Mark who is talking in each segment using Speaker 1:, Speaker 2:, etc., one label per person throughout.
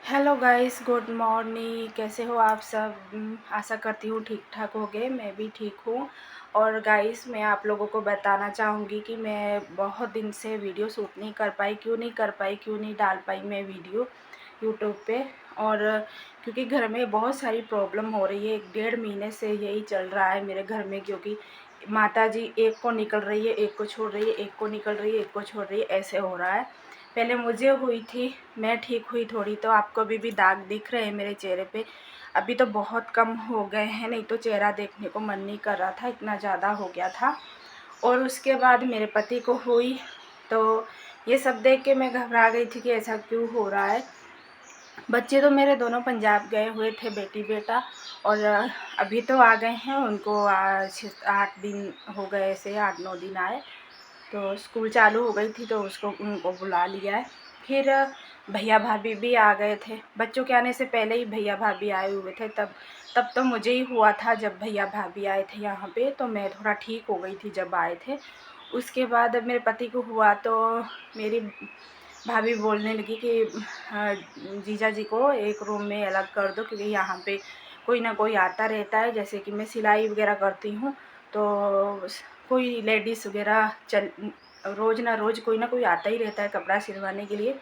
Speaker 1: Hello guys, good morning. कैसे हो आप सब? आशा करती हूँ ठीक ठाक होगे। मैं भी ठीक हूँ। और गाइस, मैं आप लोगों को बताना चाहूँगी कि मैं बहुत दिन से वीडियो शूट नहीं कर पाई। क्यों नहीं डाल पाई मैं वीडियो यूट्यूब पे। और क्योंकि घर में बहुत सारी प्रॉब्लम हो रही है। 1.5 महीने से यही चल रहा है मेरे घर में। क्योंकि माता जी एक को निकल रही है, एक को छोड़ रही है, एक को निकल रही है, एक को छोड़ रही है, ऐसे हो रहा है। पहले मुझे हुई थी, मैं ठीक हुई थोड़ी, तो आपको अभी भी दाग दिख रहे हैं मेरे चेहरे पे। अभी तो बहुत कम हो गए हैं, नहीं तो चेहरा देखने को मन नहीं कर रहा था, इतना ज़्यादा हो गया था। और उसके बाद मेरे पति को हुई, तो ये सब देख के मैं घबरा गई थी कि ऐसा क्यों हो रहा है। बच्चे तो मेरे दोनों पंजाब गए हुए थे, बेटी बेटा। और अभी तो आ गए हैं, उनको 8 दिन हो गए, ऐसे 8-9 दिन आए। तो स्कूल चालू हो गई थी तो उसको उनको बुला लिया है। फिर भैया भाभी भी आ गए थे। बच्चों के आने से पहले ही भैया भाभी आए हुए थे। तब तो मुझे ही हुआ था जब भैया भाभी आए थे यहाँ पे, तो मैं थोड़ा ठीक हो गई थी जब आए थे। उसके बाद मेरे पति को हुआ तो मेरी भाभी बोलने लगी कि जीजा जी को एक रूम में अलग कर दो, क्योंकि यहाँ पे कोई ना कोई आता रहता है। जैसे कि मैं सिलाई वगैरह करती हूँ, तो कोई लेडीज़ वगैरह रोज़ ना रोज़ कोई ना कोई आता ही रहता है कपड़ा सिलवाने के लिए।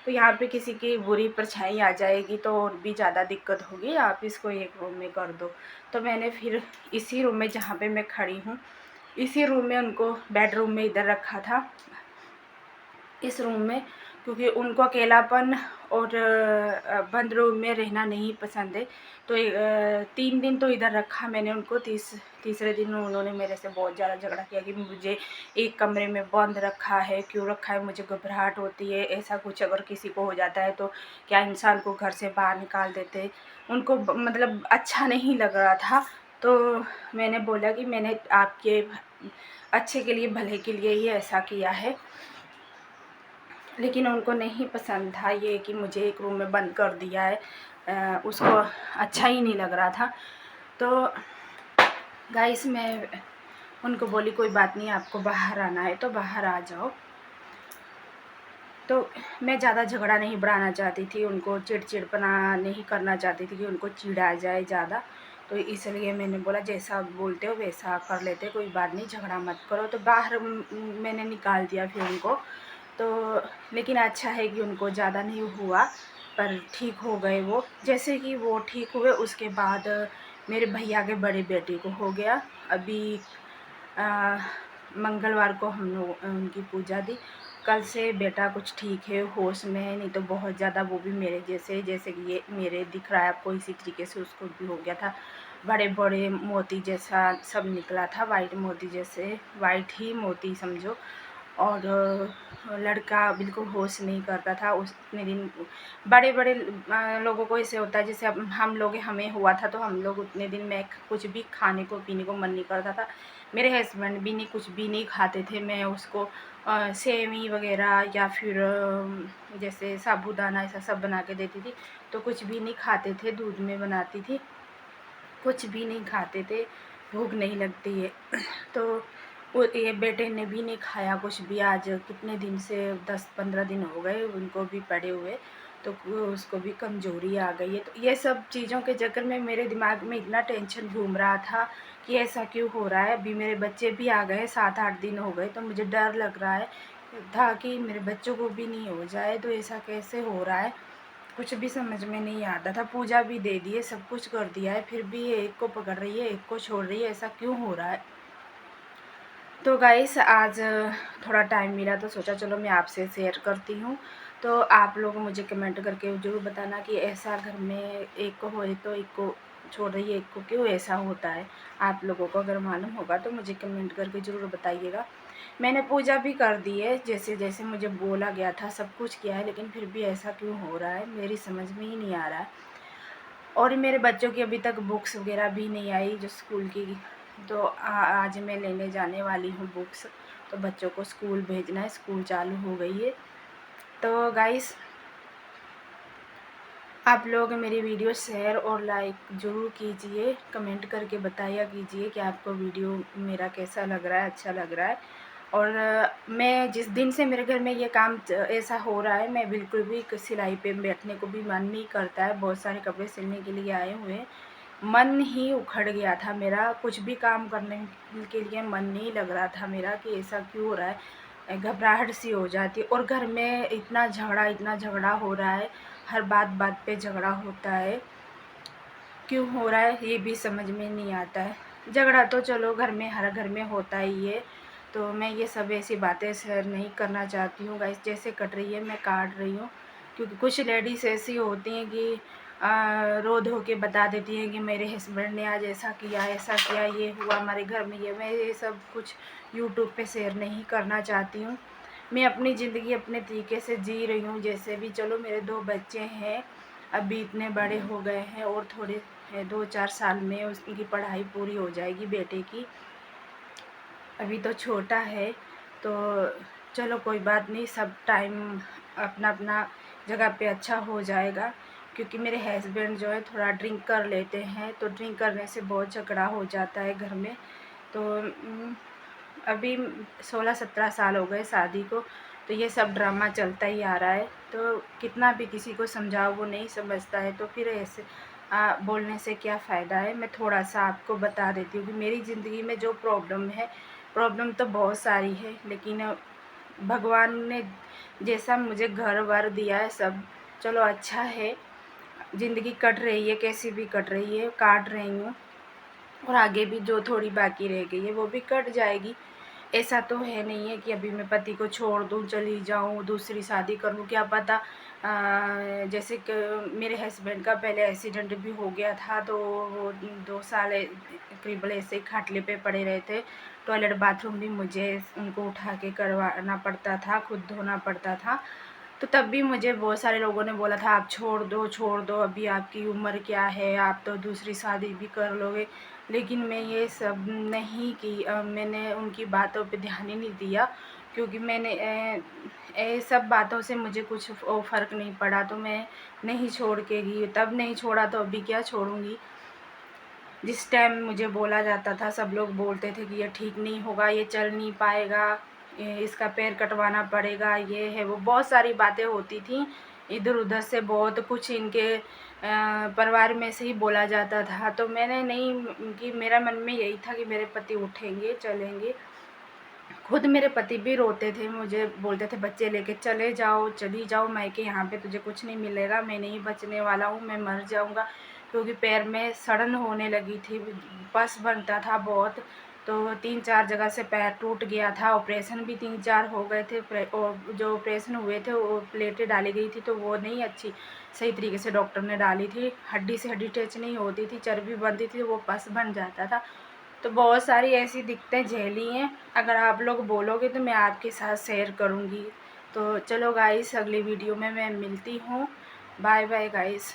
Speaker 1: तो यहाँ पे किसी की बुरी परछाई आ जाएगी तो और भी ज़्यादा दिक्कत होगी। आप इसको एक रूम में कर दो। तो मैंने फिर इसी रूम में, जहाँ पे मैं खड़ी हूँ, इसी रूम में उनको बेडरूम में इधर रखा था, इस रूम में। क्योंकि उनको अकेलापन और बंद रूम में रहना नहीं पसंद है। तो 3 दिन तो इधर रखा मैंने उनको। तीसरे दिन उन्होंने मेरे से बहुत ज़्यादा झगड़ा किया कि मुझे एक कमरे में बंद रखा है, क्यों रखा है, मुझे घबराहट होती है, ऐसा कुछ अगर किसी को हो जाता है तो क्या इंसान को घर से बाहर निकाल देते। उनको मतलब अच्छा नहीं लग रहा था। तो मैंने बोला कि मैंने आपके अच्छे के लिए, भले के लिए ही ऐसा किया है। लेकिन उनको नहीं पसंद था ये कि मुझे एक रूम में बंद कर दिया है। उसको अच्छा ही नहीं लग रहा था। तो गाइस, मैं उनको बोली कोई बात नहीं, आपको बाहर आना है तो बाहर आ जाओ। तो मैं ज़्यादा झगड़ा नहीं बढ़ाना चाहती थी, उनको चिड़चिड़पना नहीं करना चाहती थी कि उनको चिढ़ आ जाए ज़्यादा। तो इसलिए मैंने बोला जैसा आप बोलते हो वैसा कर लेते, कोई बात नहीं, झगड़ा मत करो। तो बाहर मैंने निकाल दिया फिर उनको। तो लेकिन अच्छा है कि उनको ज़्यादा नहीं हुआ, पर ठीक हो गए वो। जैसे कि वो ठीक हुए, उसके बाद मेरे भैया के बड़े बेटे को हो गया। अभी मंगलवार को हम लोग उनकी पूजा दी। कल से बेटा कुछ ठीक है, होश में है, नहीं तो बहुत ज़्यादा वो भी मेरे जैसे कि ये मेरे दिख रहा है आपको, इसी तरीके से उसको भी हो गया था। बड़े बड़े मोती जैसा सब निकला था, वाइट मोती जैसे, वाइट ही मोती समझो। और लड़का बिल्कुल होश नहीं करता था उतने दिन। बड़े बड़े लोगों को ऐसे होता है, जैसे अब हम लोग, हमें हुआ था तो हम लोग उतने दिन में कुछ भी खाने को पीने को मन नहीं करता था। मेरे हस्बैंड भी नहीं, कुछ भी नहीं खाते थे। मैं उसको सेवई वगैरह या फिर जैसे साबूदाना ऐसा सब बना के देती थी, तो कुछ भी नहीं खाते थे। दूध में बनाती थी, कुछ भी नहीं खाते थे, भूख नहीं लगती है। तो वो ये बेटे ने भी नहीं खाया कुछ भी। आज कितने दिन से, 10-15 दिन हो गए उनको भी पड़े हुए, तो उसको भी कमज़ोरी आ गई है। तो ये सब चीज़ों के चक्कर में मेरे दिमाग में इतना टेंशन घूम रहा था कि ऐसा क्यों हो रहा है। अभी मेरे बच्चे भी आ गए, 7-8 दिन हो गए, तो मुझे डर लग रहा है था कि मेरे बच्चों को भी नहीं हो जाए। तो ऐसा कैसे हो रहा है, कुछ भी समझ में नहीं आता था। पूजा भी दे दी है, सब कुछ कर दिया है, फिर भी ये एक को पकड़ रही है, एक को छोड़ रही है, ऐसा क्यों हो रहा है। तो गाइस, आज थोड़ा टाइम मिला तो सोचा चलो मैं आपसे शेयर करती हूँ। तो आप लोग मुझे कमेंट करके ज़रूर बताना कि ऐसा घर में एक को होए तो एक को छोड़ रही है, एक को क्यों ऐसा होता है। आप लोगों को अगर मालूम होगा तो मुझे कमेंट करके ज़रूर बताइएगा। मैंने पूजा भी कर दी है, जैसे जैसे मुझे बोला गया था सब कुछ किया है, लेकिन फिर भी ऐसा क्यों हो रहा है मेरी समझ में ही नहीं आ रहा है। और मेरे बच्चों की अभी तक बुक्स वगैरह भी नहीं आई जो स्कूल की। तो आज मैं लेने जाने वाली हूँ बुक्स। तो बच्चों को स्कूल भेजना है, स्कूल चालू हो गई है। तो गाइस, आप लोग मेरी वीडियो शेयर और लाइक ज़रूर कीजिए, कमेंट करके बताया कीजिए कि आपको वीडियो मेरा कैसा लग रहा है, अच्छा लग रहा है। और मैं जिस दिन से मेरे घर में ये काम ऐसा हो रहा है, मैं बिल्कुल भी सिलाई पे बैठने को भी मन नहीं करता है। बहुत सारे कपड़े सिलने के लिए आए हुए हैं, मन ही उखड़ गया था मेरा, कुछ भी काम करने के लिए मन नहीं लग रहा था मेरा कि ऐसा क्यों हो रहा है, घबराहट सी हो जाती है। और घर में इतना झगड़ा हो रहा है, हर बात बात पे झगड़ा होता है, क्यों हो रहा है ये भी समझ में नहीं आता है। झगड़ा तो चलो घर में, हर घर में होता ही है, तो मैं ये सब ऐसी बातें शेयर नहीं करना चाहती हूँ गाइस। जैसे कट रही है मैं काट रही हूँ, क्योंकि कुछ लेडीज़ ऐसी होती हैं कि रो धो के बता देती हैं कि मेरे हस्बैंड ने आज ऐसा किया, ये हुआ हमारे घर में। ये मैं ये सब कुछ यूट्यूब पे शेयर नहीं करना चाहती हूँ। मैं अपनी ज़िंदगी अपने तरीके से जी रही हूँ। जैसे भी चलो मेरे 2 बच्चे हैं, अभी इतने बड़े हो गए हैं, और थोड़े 2-4 साल में उसकी पढ़ाई पूरी हो जाएगी बेटे की। अभी तो छोटा है, तो चलो कोई बात नहीं, सब टाइम अपना अपना जगह पे अच्छा हो जाएगा। क्योंकि मेरे हस्बैंड जो है थोड़ा ड्रिंक कर लेते हैं, तो ड्रिंक करने से बहुत झगड़ा हो जाता है घर में। तो अभी 16-17 साल हो गए शादी को, तो ये सब ड्रामा चलता ही आ रहा है। तो कितना भी किसी को समझाओ वो नहीं समझता है, तो फिर ऐसे बोलने से क्या फ़ायदा है। मैं थोड़ा सा आपको बता देती हूँ कि मेरी ज़िंदगी में जो प्रॉब्लम है, प्रॉब्लम तो बहुत सारी है, लेकिन भगवान ने जैसा मुझे घर वर दिया है सब चलो अच्छा है। ज़िंदगी कट रही है, कैसी भी कट रही है, काट रही हूँ, और आगे भी जो थोड़ी बाकी रह गई है वो भी कट जाएगी। ऐसा तो है नहीं है कि अभी मैं पति को छोड़ दूँ, चली जाऊँ, दूसरी शादी कर लूँ। क्या पता जैसे कि मेरे हस्बैंड का पहले एक्सीडेंट भी हो गया था, तो वो 2 साल करीबन ऐसे ही खाटले पे पड़े रहे थे। टॉयलेट बाथरूम भी मुझे उनको उठा के करवाना पड़ता था, खुद धोना पड़ता था। तो तब भी मुझे बहुत सारे लोगों ने बोला था आप छोड़ दो, अभी आपकी उम्र क्या है, आप तो दूसरी शादी भी कर लोगे। लेकिन मैं ये सब नहीं की, मैंने उनकी बातों पे ध्यान ही नहीं दिया, क्योंकि मैंने ये सब बातों से मुझे कुछ फ़र्क नहीं पड़ा, तो मैं नहीं छोड़ के गई। तब नहीं छोड़ा तो अभी क्या छोड़ूंगी। जिस टाइम मुझे बोला जाता था, सब लोग बोलते थे कि ये ठीक नहीं होगा, ये चल नहीं पाएगा, इसका पैर कटवाना पड़ेगा, ये है वो, बहुत सारी बातें होती थी इधर उधर से, बहुत कुछ इनके परिवार में से ही बोला जाता था। तो मैंने नहीं कि मेरा मन में यही था कि मेरे पति उठेंगे चलेंगे। खुद मेरे पति भी रोते थे, मुझे बोलते थे बच्चे लेके चले जाओ, चली जाओ मायके, यहाँ पे तुझे कुछ नहीं मिलेगा, मैं नहीं बचने वाला हूँ, मैं मर जाऊँगा। क्योंकि पैर में सड़न होने लगी थी, पस बनता था बहुत। तो 3-4 जगह से पैर टूट गया था, ऑपरेशन भी 3-4 हो गए थे। और जो ऑपरेशन हुए थे वो प्लेटें डाली गई थी, तो वो नहीं अच्छी सही तरीके से डॉक्टर ने डाली थी। हड्डी से हड्डी टच नहीं होती थी, चर्बी बनती थी, वो पस बन जाता था। तो बहुत सारी ऐसी दिक्कतें झेली हैं, अगर आप लोग बोलोगे तो मैं आपके साथ शेयर करूँगी। तो चलो गाइस, अगली वीडियो में मैं मिलती हूँ। Bye bye guys.